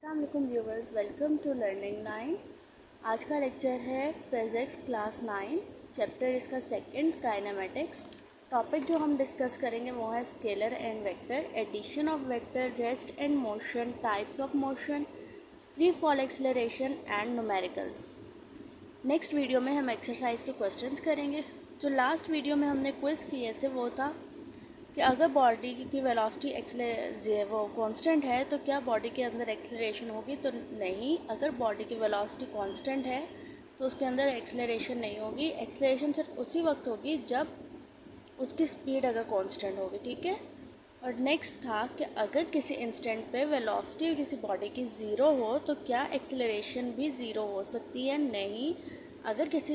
अस्सलाम viewers, welcome to learning 9। आज का लेक्चर है फिज़िक्स क्लास 9। चैप्टर इसका सेकंड काइनेमेटिक्स। टॉपिक जो हम डिस्कस करेंगे वो है scalar and vector, addition of vector, rest and motion, types of motion, free fall acceleration and numericals. Next video में हम एक्सरसाइज के क्वेश्चंस करेंगे। जो लास्ट वीडियो में हमने क्विज़ किए थे वो था कि अगर बॉडी की वेलोसिटी वो कांस्टेंट है तो क्या बॉडी के अंदर एक्सेलरेशन होगी, तो नहीं। अगर बॉडी की वेलोसिटी कांस्टेंट है तो उसके अंदर एक्सेलरेशन नहीं होगी। एक्सेलरेशन सिर्फ उसी वक्त होगी जब उसकी स्पीड अगर कांस्टेंट होगी, ठीक है। और नेक्स्ट था कि अगर किसी इंस्टेंट पे वेलोसिटी किसी बॉडी की ज़ीरो हो तो क्या एक्सेलरेशन भी ज़ीरो हो सकती है, नहीं। अगर किसी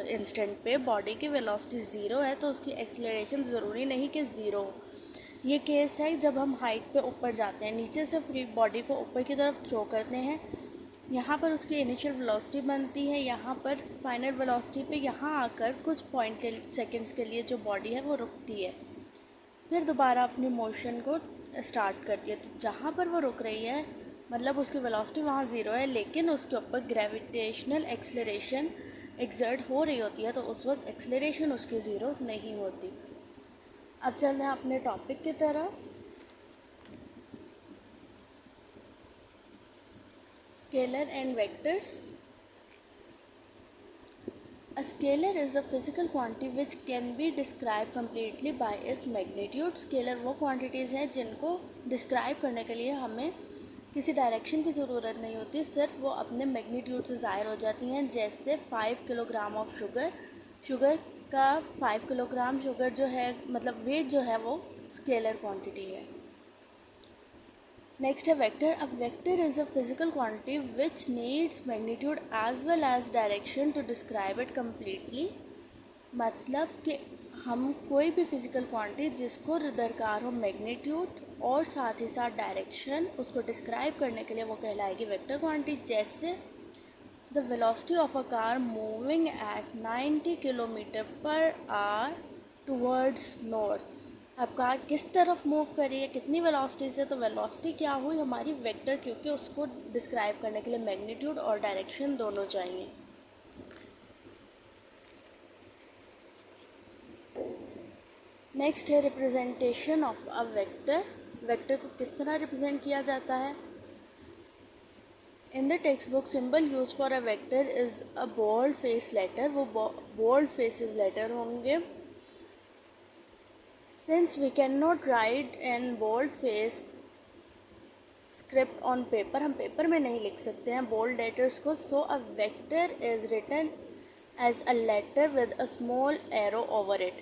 इंस्टेंट पे बॉडी की वेलोसिटी ज़ीरो है तो उसकी एक्सेलरेशन ज़रूरी नहीं कि ज़ीरो हो। ये केस है जब हम हाइट पे ऊपर जाते हैं, नीचे से फ्री बॉडी को ऊपर की तरफ थ्रो करते हैं। यहाँ पर उसकी इनिशियल वेलोसिटी बनती है, यहाँ पर फाइनल वेलोसिटी पे यहाँ आकर कुछ पॉइंट के सेकंड्स के लिए जो बॉडी है वो रुकती है, फिर दोबारा अपनी मोशन को स्टार्ट करती है। तो जहाँ पर वो रुक रही है मतलब उसकी वेलोसिटी वहाँ ज़ीरो है, लेकिन उसके ऊपर ग्रेविटेशनल एक्सेलरेशन एक्सर्ट हो रही होती है, तो उस वक्त एक्सेलरेशन उसकी ज़ीरो नहीं होती। अब चलते हैं अपने टॉपिक की तरफ। Scalar and vectors. A scalar is a physical quantity which can be described completely by its magnitude. Scalar वो क्वांटिटीज़ हैं जिनको डिस्क्राइब करने के लिए हमें किसी डायरेक्शन की ज़रूरत नहीं होती, सिर्फ वो अपने मैग्नीट्यूड से ज़ाहिर हो जाती हैं। जैसे 5 किलोग्राम ऑफ शुगर का 5 किलोग्राम शुगर जो है मतलब वेट जो है वो स्केलर क्वांटिटी है। नेक्स्ट है वेक्टर। अब vector is a physical quantity which needs magnitude as well as direction to describe it completely. मतलब कि हम कोई भी फिजिकल क्वांटिटी जिसको दरकार हो मैग्नीट्यूड और साथ ही साथ डायरेक्शन, उसको डिस्क्राइब करने के लिए वो कहलाएगी वेक्टर क्वांटिटी। जैसे the velocity of a car moving at 90 kilometre per hour towards north. अब कार किस तरफ मूव करी है, कितनी वेलोसिटी से, तो वेलोसिटी क्या हुई हमारी वेक्टर, क्योंकि उसको डिस्क्राइब करने के लिए मैग्नीट्यूड और डायरेक्शन दोनों चाहिए। नेक्स्ट है representation of a vector. Vector को किस तरह रिप्रेजेंट किया जाता है। In the textbook symbol use for a vector is a bold face letter. वो बोल्ड फेसेस लेटर होंगे। Since we cannot write in bold face script on paper, हम paper में नहीं लिख सकते हैं बोल्ड लेटर्स को, so a vector is written as a letter with a small arrow over it।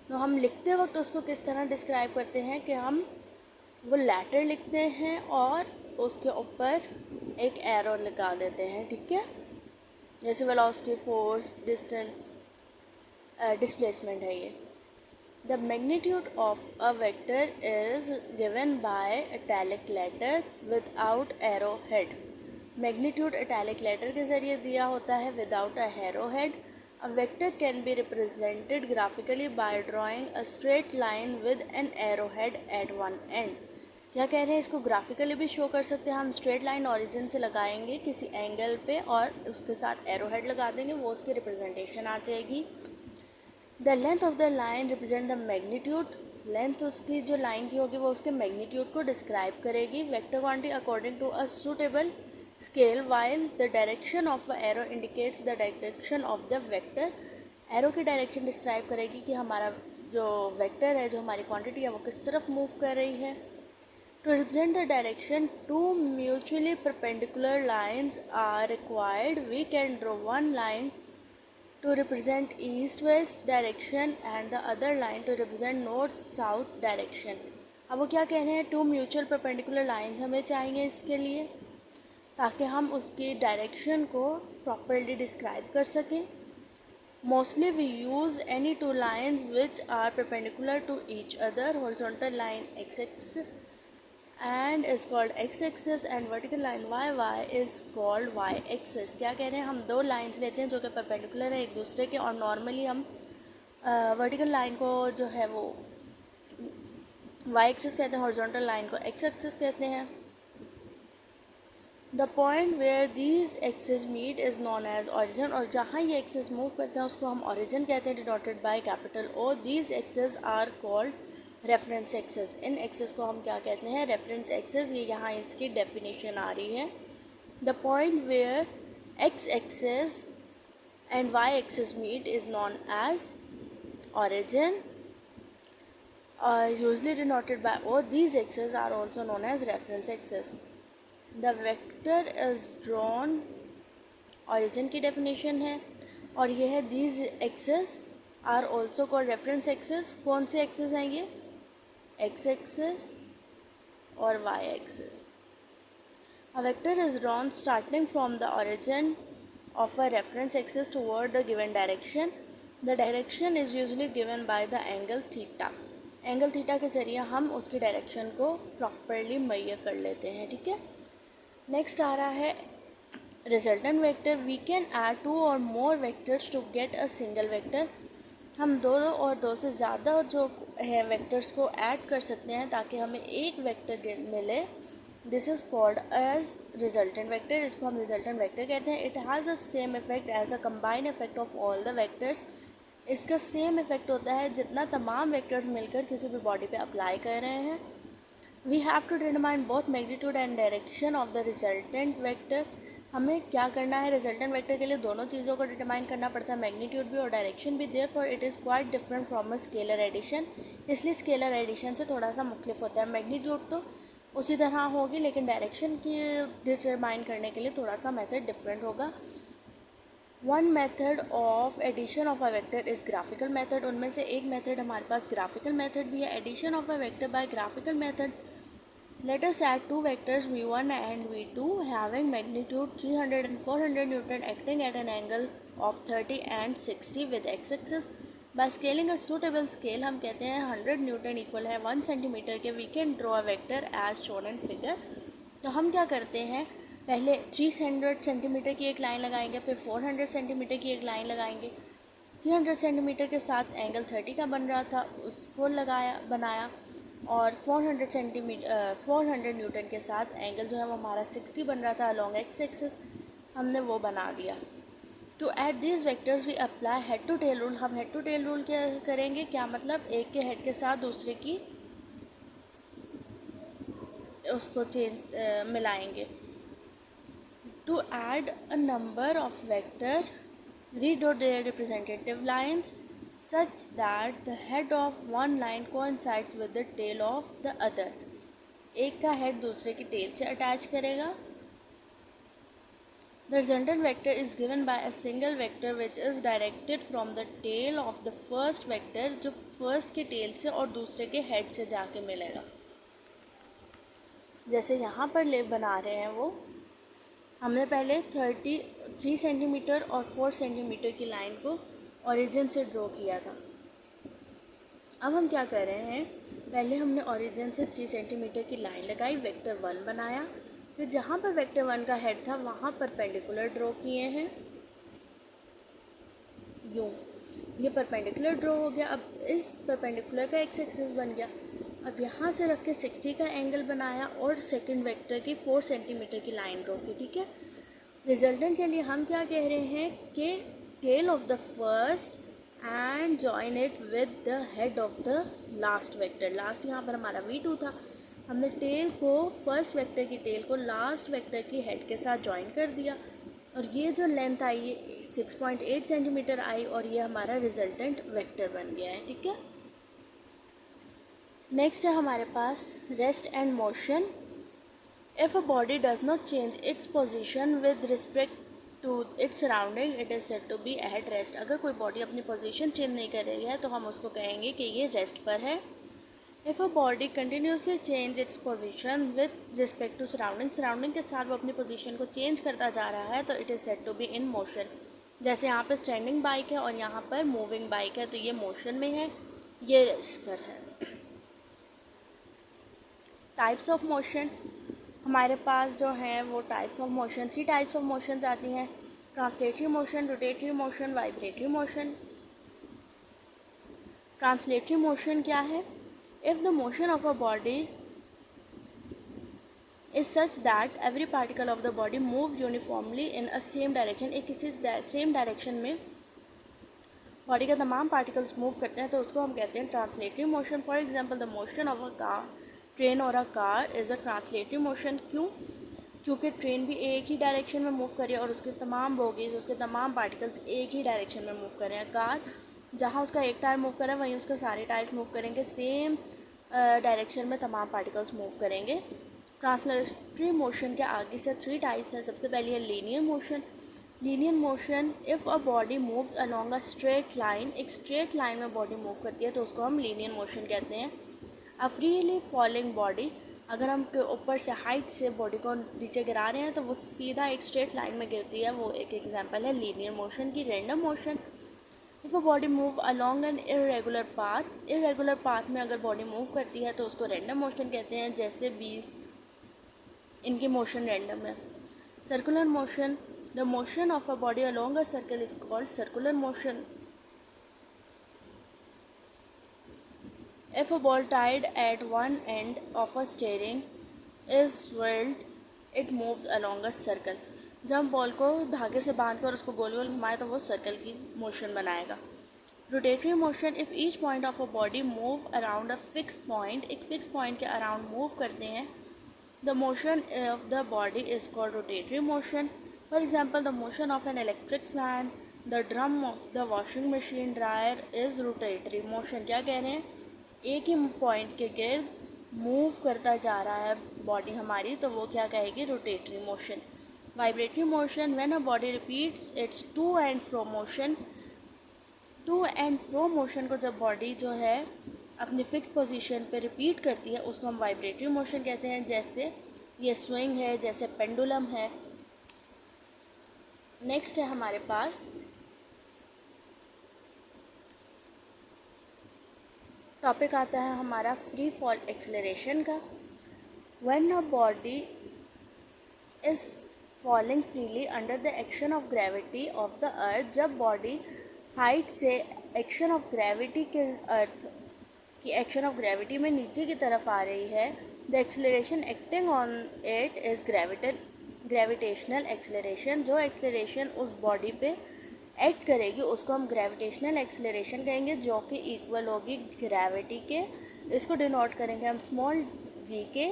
तो हम लिखते वक्त उसको किस तरह डिस्क्राइब करते हैं कि हम वो लेटर लिखते हैं और उसके ऊपर एक एरो लगा देते हैं, ठीक है। जैसे वेलोसिटी, फोर्स, डिस्टेंस, डिस्प्लेसमेंट है ये। The magnitude of a vector is given by italic letter without arrowhead। Magnitude italic letter के ज़रिए दिया होता है without a arrowhead। A vector can be represented graphically by drawing a straight line with an arrowhead at one end। क्या कह रहे हैं, इसको ग्राफिकली भी शो कर सकते हैं हम। स्ट्रेट लाइन ओरिजिन से लगाएंगे किसी एंगल पे और उसके साथ एरोहेड लगा देंगे, वो उसकी रिप्रेजेंटेशन आ जाएगी। The length of the line represent the magnitude. Length उसकी जो लाइन की होगी वो उसके मैग्नीट्यूड को डिस्क्राइब करेगी। Vector quantity according to a suitable scale while the direction of a arrow indicates the direction of the vector. Arrow की direction describe करेगी कि हमारा जो वेक्टर है, जो हमारी क्वांटिटी है, वो किस तरफ मूव कर रही है। To represent the direction two mutually perpendicular lines are required. We can draw one line to represent east-west direction and the other line to represent north-south direction। अब वो क्या कह रहे हैं, टू म्यूचुअल परपेंडिकुलर लाइंस हमें चाहिए इसके लिए, ताकि हम उसकी डायरेक्शन को प्रॉपरली डिस्क्राइब कर सकें। Mostly we use any two lines which are perpendicular to each other. Horizontal line X X and is called x-axis and vertical line y is called y-axis। क्या कह रहे हैं, हम दो लाइंस लेते हैं जो कि परपेंडिकुलर है एक दूसरे के, और नॉर्मली हम वर्टिकल लाइन को जो है वो y-axis कहते हैं, हॉरिजॉन्टल लाइन को x-axis कहते हैं। The point where these axes meet is known as origin, और जहाँ ये एक्सेस मूव करते हैं उसको हम ऑरिजिन कहते हैं, denoted by capital O. These axes are called reference axes. इन एक्सेस को हम क्या कहते हैं? Reference axes. ये यहाँ इसकी डेफिनेशन आ रही है। The point where X axes and y-axis meet is known as origin, usually denoted by O. These axes are also known as reference axes. The vector is drawn, origin की definition है, और ये है these axes are also called reference axes. कौन से axes हैं ये? X axis और Y axis. A vector is drawn starting from the origin of a reference axis toward the given direction. The direction is usually given by the angle theta. Angle theta के ज़रिए हम उसकी direction को properly मुहैया कर लेते हैं, ठीक है। नेक्स्ट आ रहा है resultant vector. We can add 2 और more vectors to get a single vector. हम 2 और 2 से ज़्यादा जो है वेक्टर्स को ऐड कर सकते हैं ताकि हमें एक वेक्टर मिले। This is called as resultant vector. इसको हम रिजल्टेंट वेक्टर कहते हैं। It has a same effect as a combined effect of all the vectors. इसका सेम इफेक्ट होता है जितना तमाम वेक्टर्स मिलकर किसी भी बॉडी पे अप्लाई कर रहे हैं। We have to determine both magnitude and direction of the resultant vector. हमें क्या करना है? रिजल्टेंट वेक्टर के लिए दोनों चीज़ों को डिटरमाइन करना पड़ता है, मैग्नीट्यूड भी और डायरेक्शन भी। Therefore it is quite different from a scalar addition. इसलिए स्केलर एडिशन से थोड़ा सा मुख्तलिफ होता है। मैग्नीट्यूड तो उसी तरह होगी लेकिन डायरेक्शन की डिटरमाइन करने के लिए थोड़ा सा मेथड डिफरेंट होगा। One method of addition of a vector is graphical method. उनमें से एक मेथड हमारे पास ग्राफिकल मेथड भी है। Addition of a vector by graphical method. Let us add two vectors v1 and v2 having magnitude 300 and 400 Newton acting at an angle of 30 and 60 with x-axis. By scaling a suitable scale हम कहते हैं 100 Newton equal है 1 centimetre के। We can draw a vector as shown in figure. तो हम क्या करते हैं? पहले 300 सेंटीमीटर की एक लाइन लगाएंगे, फिर 400 सेंटीमीटर की एक लाइन लगाएंगे। 300 सेंटीमीटर के साथ एंगल 30 का बन रहा था, उसको बनाया, और 400 न्यूटन के साथ एंगल जो है वो हमारा 60 बन रहा था अलॉन्ग एक्स एक्सिस, हमने वो बना दिया। To add this vectors we apply head to tail rule. हम हेड टू टेल रूल क्या करेंगे? क्या मतलब? एक के हेड के साथ दूसरे की उसको मिलाएंगे। To add a number of vector redot their representative lines such that the head of one line coincides with the tail of the other. एक का हेड दूसरे की टेल से अटैच करेगा। The resultant vector is given by a single vector which is directed from the tail of the first vector, जो first के tell से और दूसरे के हेड से जाके मिलेगा। जैसे यहाँ पर बना रहे हैं वो, हमने पहले 3 सेंटीमीटर और 4 सेंटीमीटर की लाइन को ओरिजिन से ड्रॉ किया था। अब हम क्या कर रहे हैं? पहले हमने ओरिजिन से 3 सेंटीमीटर की लाइन लगाई, वेक्टर 1 बनाया, फिर जहाँ पर वेक्टर 1 का हेड था वहाँ परपेंडिकुलर ड्रॉ किए हैं, यूँ। ये परपेंडिकुलर ड्रॉ हो गया। अब इस परपेंडिकुलर का एक्स एक्सिस बन गया। अब यहाँ से रख के 60 का एंगल बनाया और सेकंड वेक्टर की 4 सेंटीमीटर की लाइन ड्रॉ की, ठीक है। रिजल्टेंट के लिए हम क्या कह रहे हैं कि tail of the first and join it with the head of the last vector. Last यहाँ पर हमारा v2 था, हमने टेल को, फर्स्ट वेक्टर की टेल को लास्ट वेक्टर की हेड के साथ जॉइन कर दिया, और ये जो लेंथ आई ये 6.8 सेंटीमीटर आई, और ये हमारा रिजल्टेंट वेक्टर बन गया है, ठीक है। नेक्स्ट है हमारे पास rest and motion. If a body does not change its position with respect to its surrounding it is said to be at rest. अगर कोई बॉडी अपनी पोजीशन चेंज नहीं कर रही है तो हम उसको कहेंगे कि ये रेस्ट पर है। If a body continuously change its position with respect to surrounding, surrounding के साथ वो अपनी पोजीशन को चेंज करता जा रहा है तो it is said to be in motion. जैसे यहाँ पर स्टैंडिंग बाइक है और यहाँ पर मूविंग बाइक है, तो ये मोशन में है, ये रेस्ट पर है। टाइप्स ऑफ मोशन हमारे पास जो हैं वो types of motion, 3 types of motions आती हैं। Translatory motion, rotatory motion, vibratory motion. Translatory motion क्या है? If the motion of a body is such that every particle of the body move uniformly in a same direction, एक किसी same direction में body का तमाम particles move करते हैं तो उसको हम कहते हैं translatory motion. For example the motion of a car, train और a car is a translatory motion. क्यों? क्योंकि ट्रेन भी एक ही डायरेक्शन में मूव कर रही है और उसके तमाम बोगीज, उसके तमाम पार्टिकल्स एक ही डायरेक्शन में मूव कर रहे हैं। कार जहाँ उसका एक टायर मूव कर रहा है वहीं उसके सारे टायर्स मूव करेंगे, सेम डायरेक्शन में तमाम पार्टिकल्स मूव करेंगे। ट्रांसलेटरी मोशन के आगे से 3 टाइप्स हैं। सबसे पहली है linear motion. Linear motion, if a body moves along a straight line, एक स्ट्रेट लाइन में बॉडी मूव करती है तो उसको हम लीनियर मोशन कहते हैं। अ फ्रीली फॉलिंग बॉडी, अगर हम ऊपर से हाइट से बॉडी को नीचे गिरा रहे हैं तो वो सीधा एक स्ट्रेट लाइन में गिरती है, वो एक एग्जांपल है लीनियर मोशन की। Random motion, if a body move along N irregular path, irregular path में अगर बॉडी मूव करती है तो उसको रैंडम मोशन कहते हैं, जैसे बीस, इनकी मोशन रैंडम है। Circular motion, the motion of a body along a circle is called circular motion. If a ball tied at one end of a steering is whirled, it moves along a circle. जब हम ball को धागे से बांध कर उसको गोल गोल घुमाए तो वो सर्कल की मोशन बनाएगा। Rotatory motion, if each point of a body move around a fix point, एक फिक्स पॉइंट के अराउंड मूव करते हैं, the motion of the body is called rotatory motion. For example the motion of an electric fan, the drum of the washing machine dryer is rotatory motion. क्या कह रहे हैं? एक ही point के गिर्द मूव करता जा रहा है बॉडी हमारी, तो वो क्या कहेगी? Rotatory motion. Vibratory motion, when a body repeats its to and fro motion, to and fro motion को जब बॉडी जो है अपनी फिक्स पोजीशन पे रिपीट करती है उसको हम वाइब्रेटरी मोशन कहते हैं, जैसे ये स्विंग है, जैसे पेंडुलम है। नेक्स्ट है हमारे पास टॉपिक आता है हमारा फ्री फॉल एक्सेलरेशन का। When a body is falling freely under the action of gravity of the earth, जब बॉडी हाइट से एक्शन ऑफ ग्रेविटी के अर्थ की एक्शन ऑफ ग्रेविटी में नीचे की तरफ आ रही है, the acceleration acting on it is gravitational acceleration. जो एक्सेलरेशन उस बॉडी पे एक्ट करेगी उसको हम ग्रेविटेशनल एक्सेलरेशन कहेंगे, जो कि इक्वल होगी ग्रेविटी के। इसको डिनोट करेंगे हम स्मॉल जी के।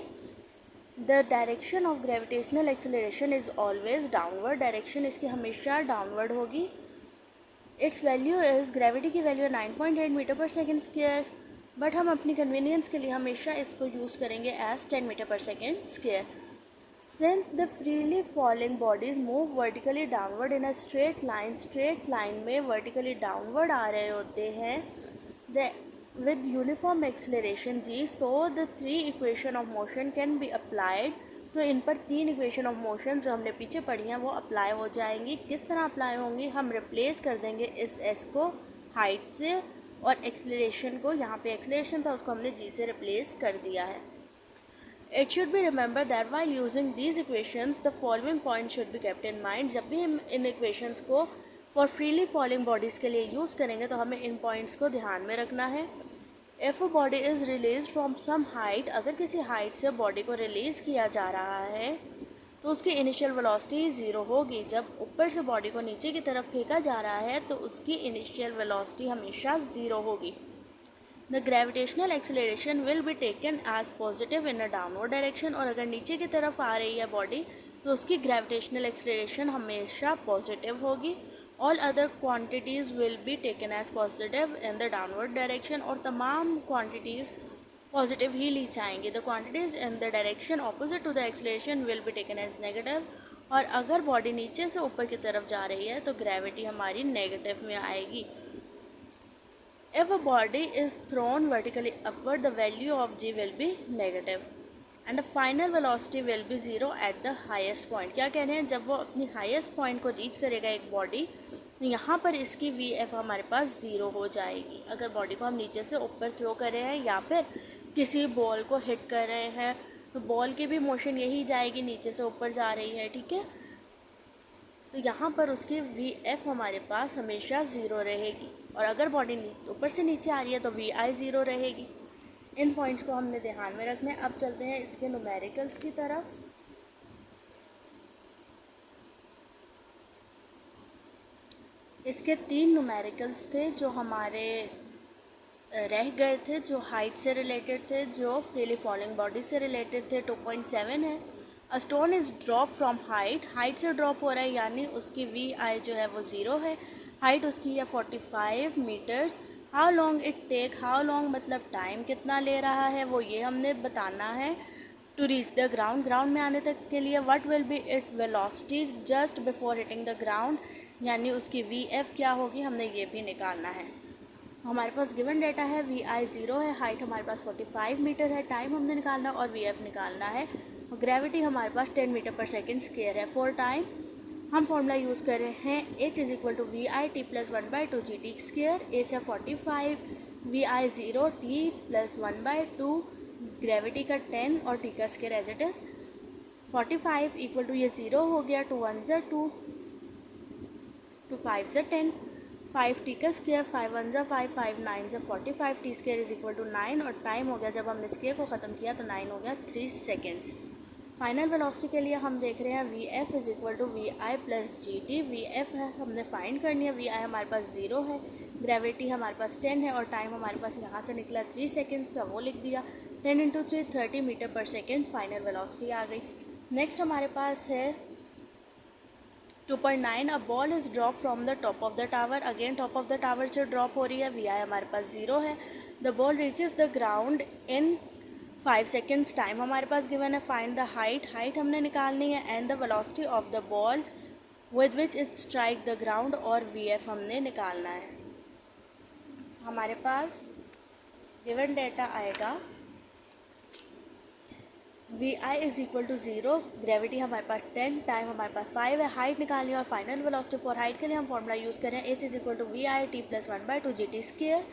The direction of gravitational acceleration is always downward, direction इसकी हमेशा डाउनवर्ड होगी। इट्स वैल्यू इज़, ग्रेविटी की वैल्यू 9.8 मीटर पर सेकेंड स्क्वायर, बट हम अपनी कन्वीनियंस के लिए हमेशा इसको यूज़ करेंगे एज 10 मीटर पर second square. Since the freely falling bodies move vertically downward in a straight line, straight line में वर्टिकली डाउनवर्ड आ रहे होते हैं the with uniform acceleration g, so the 3 equation of motion can be applied। तो इन पर 3 equation of motion जो हमने पीछे पढ़ी हैं वो अप्लाई हो जाएंगी। किस तरह अप्लाई होंगी? हम रिप्लेस कर देंगे इस s को हाइट से और एक्सेलरेशन को, यहाँ पे एक्सेलरेशन था उसको हमने g से रिप्लेस कर दिया है। It should be remembered that while using these equations, the following points should be kept in mind। जब भी हम इन equations को for freely falling bodies के लिए यूज़ करेंगे तो हमें इन points को ध्यान में रखना है। If a body is released from some height, अगर किसी हाइट से बॉडी को रिलीज़ किया जा रहा है तो उसकी इनिशियल वेलोसिटी 0 होगी। जब ऊपर से बॉडी को नीचे की तरफ फेंका जा रहा है तो उसकी इनिशियल वेलोसिटी हमेशा 0 होगी। The gravitational acceleration will be taken as positive in a downward direction, और अगर नीचे की तरफ आ रही है बॉडी तो उसकी ग्रेविटेशनल एक्सेलरेशन हमेशा पॉजिटिव होगी। All other quantities will be taken as positive in the downward direction, और तमाम क्वांटिटीज़ पॉजिटिव ही ली जाएंगी। The quantities in the direction opposite to the acceleration will be taken as negative, और अगर body नीचे से ऊपर की तरफ जा रही है तो ग्रेविटी हमारी नेगेटिव में आएगी। If a body is thrown vertically upward, the value of g will be negative and the final velocity will be 0 at the highest point। क्या कह रहे हैं? जब वो अपनी हाईएस्ट पॉइंट को रीच करेगा एक बॉडी, यहाँ पर इसकी वी एफ हमारे पास 0 हो जाएगी। अगर बॉडी को हम नीचे से ऊपर थ्रो कर रहे हैं या फिर किसी बॉल को हिट कर रहे हैं तो बॉल की भी मोशन यही जाएगी, नीचे से ऊपर जा रही है, ठीक है। तो यहाँ पर उसकी वी एफ हमारे पास हमेशा 0 रहेगी, और अगर बॉडी ऊपर से नीचे आ रही है तो वी आई 0 रहेगी। इन पॉइंट्स को हमने ध्यान में रखना है। अब चलते हैं इसके न्यूमेरिकल्स की तरफ। इसके 3 न्यूमेरिकल्स थे जो हमारे रह गए थे, जो हाइट से रिलेटेड थे, जो फ्रीली फॉलिंग बॉडी से रिलेटेड थे। 2.7 है, a stone is drop from height से ड्रॉप हो रहा है, यानी उसकी वी आई जो है वो 0 है। हाइट उसकी है 45 metres. How long it take, how long मतलब टाइम कितना ले रहा है, वो ये हमने बताना है। To reach the ground, ground में आने तक के लिए what will be it velocity just before hitting the ground, यानी उसकी वी एफ क्या होगी, हमने ये भी निकालना है। हमारे पास गिवन डेटा है, वी आई 0 है, हाइट हमारे पास 45 मीटर है, टाइम हमने निकालना और वी एफ निकालना है। और ग्रेविटी हमारे पास 10 मीटर पर सेकेंड स्क्वायर है। फॉर टाइम हम फॉर्मूला यूज़ कर रहे हैं h is equal to we I T plus 1/2 G T square. H है 45, वी आई 0, टी प्लस 1/2, ग्रेविटी का 10 और टी का square as it is 45 equal to ये 0 हो गया, 2 1 ज़ा 2, 2 5 ज़ा 10, 5 टी का स्क्वायर, 5 1 ज़ा 5, 5 9 ज़ा 45, t square is equal to 9 और टाइम हो गया, जब हमने स्क्वायर को ख़त्म किया तो 9 हो गया 3 सेकेंड्स। फाइनल वेलोसिटी के लिए हम देख रहे हैं v F is equal to we I plus G T. V F है हमने फाइंड करनी है, वी आई हमारे पास 0 है, ग्रेविटी हमारे पास 10 है और टाइम हमारे पास यहाँ से निकला 3 सेकेंड्स का, वो लिख दिया। 10 इंटू 3 30 मीटर पर सेकेंड फाइनल वेलोसिटी आ गई। नेक्स्ट हमारे पास है 2.9, a ball is drop from the top of the tower. Again top of the tower से ड्रॉप हो रही है, वी आई हमारे पास 0 है। The ball reaches the ground in 5 seconds, time हमारे पास गिवन है। फाइंड द हाइट, हाइट हमने निकालनी है, and the velocity of the ball with which it strike the ground और वी एफ हमने निकालना है। हमारे पास गिवन डेटा आएगा v i is equal to 0, gravity हमारे पास 10, टाइम हमारे पास 5 है, हाइट निकालनी है और फाइनल वेलोसिटी फॉर हाइट के लिए हम फॉर्मूला यूज़ करें H is equal to we I T plus 1/2 G T square.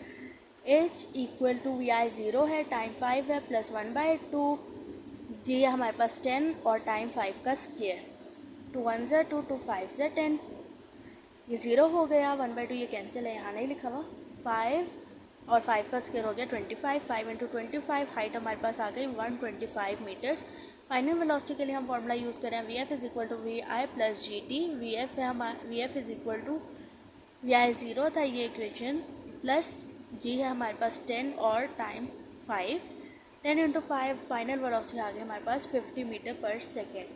H equal to we आई 0 है, टाइम 5 है, प्लस 1/2, जी है हमारे पास 10 और टाइम 5 का स्क्वायर, 2 1 ज़ा 2, 2 5 ज़ा 10, ये 0 हो गया, 1/2 ये कैंसिल है, यहाँ नहीं लिखा हुआ, 5 और 5 का स्क्वायर हो गया 25, 5 इंटू 25, हाइट हमारे पास आ गई 125 मीटर्स। फाइनल वेलोसिटी के लिए हम फॉर्मूला यूज़ करें V F is equal to we I plus G T. V F है हमारा, V F is equal to we आई 0 था ये इक्वेशन, प्लस जी है हमारे पास 10 और टाइम 5, 10 इंटू 5 फाइनल वेलोसिटी आ गई हमारे पास 50 मीटर पर second.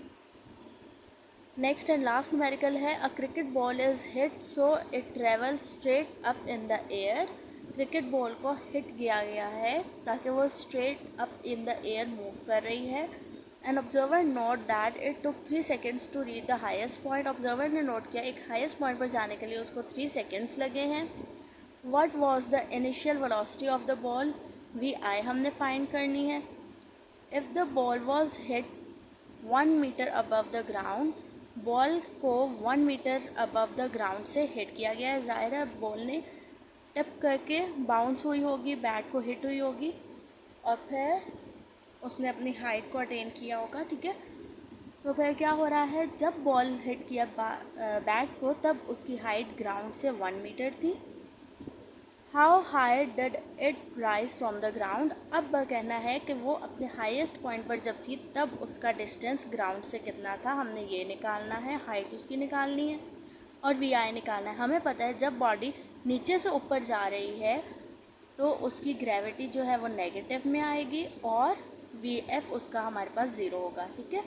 Next and last numerical है, a cricket ball is hit so it travel straight up in the air. Cricket ball को हिट किया गया है ताकि वो straight up in the air move कर रही है। An observer note that it took 3 seconds to reach the highest point. Observer ने नोट किया एक हाईएस्ट पॉइंट पर जाने के लिए उसको 3 सेकेंड्स लगे हैं। What was the initial velocity of the ball, V I हमने फाइंड करनी है। If the ball was hit 1 metre above the ground, ball को 1 मीटर अबव द ग्राउंड से हिट किया गया है, ज़ाहिर है बॉल ने टप करके बाउंस हुई होगी, बैट को हिट हुई होगी और फिर उसने अपनी हाइट को अटेन किया होगा, ठीक है। तो फिर क्या हो रहा है, जब बॉल हिट किया बैट को तब उसकी हाइट ग्राउंड से 1 मीटर थी। How high did it rise from the ground, अब कहना है कि वो अपने हाईएस्ट पॉइंट पर जब थी तब उसका डिस्टेंस ग्राउंड से कितना था, हमने ये निकालना है, हाइट उसकी निकालनी है और वी आई निकालना है। हमें पता है जब बॉडी नीचे से ऊपर जा रही है तो उसकी ग्रेविटी जो है वो नेगेटिव में आएगी और वी एफ उसका हमारे पास 0 होगा, ठीक है।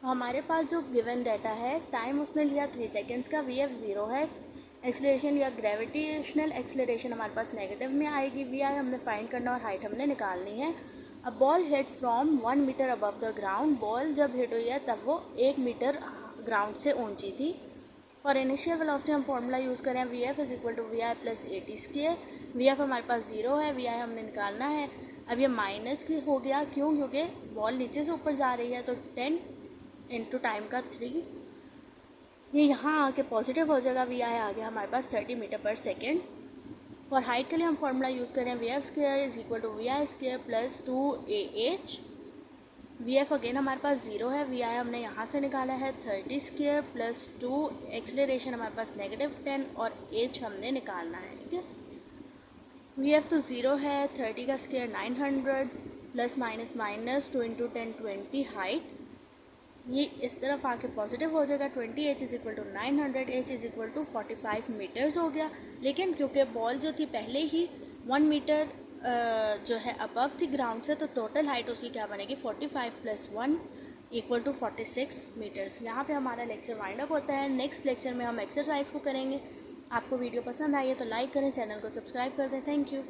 हमारे पास जो गिवन डाटा है, टाइम उसने लिया 3 सेकेंड्स का, वी एफ 0 है, एक्सलेरेशन या ग्रेविटेशनल एक्सलेरेशन हमारे पास नेगेटिव में आएगी, वी आई हमने फाइंड करना और हाइट हमने निकालनी है। अब ball hit from 1 metre above the ground, ball जब हिट हुई है तब वो 1 मीटर ग्राउंड से ऊंची थी। और इनिशियल वेलोसिटी हम फॉर्मूला यूज़ करें V F is equal to we I plus a t square. V f हमारे पास 0 है, वी आई हमने निकालना है। अब ये माइनस की हो गया, क्यों, क्योंकि बॉल नीचे से ऊपर जा रही है, तो 10 इंटू टाइम का 3 ये यहाँ आके पॉजिटिव हो जाएगा, वी आई आ गया हमारे पास 30 मीटर पर सेकेंड। फॉर हाइट के लिए हम फॉर्मूला यूज़ करें we f square is equal to we i square plus 2AH। V f again हमारे पास 0 है, वी आई हमने यहाँ से निकाला है 30 स्क्वायर प्लस 2, एक्सलेरेशन हमारे पास -10 और एच हमने निकालना है, ठीक है। वी एफ तो ज़ीरो है, 30 का square 900, plus minus minus 2 into 10 20 height, ये इस तरफ आके पॉजिटिव हो जाएगा। 20 h is equal to 900, h is equal to 45 metres हो गया। लेकिन क्योंकि बॉल जो थी पहले ही 1 मीटर जो है अबव थी ग्राउंड से, तो टोटल हाइट उसकी क्या बनेगी 45 प्लस 1 इक्वल टू 46 मीटर्स। यहाँ पे हमारा लेक्चर वाइंड अप होता है। नेक्स्ट लेक्चर में हम एक्सरसाइज को करेंगे। आपको वीडियो पसंद आई है तो लाइक करें, चैनल को सब्सक्राइब कर दें। Thank you.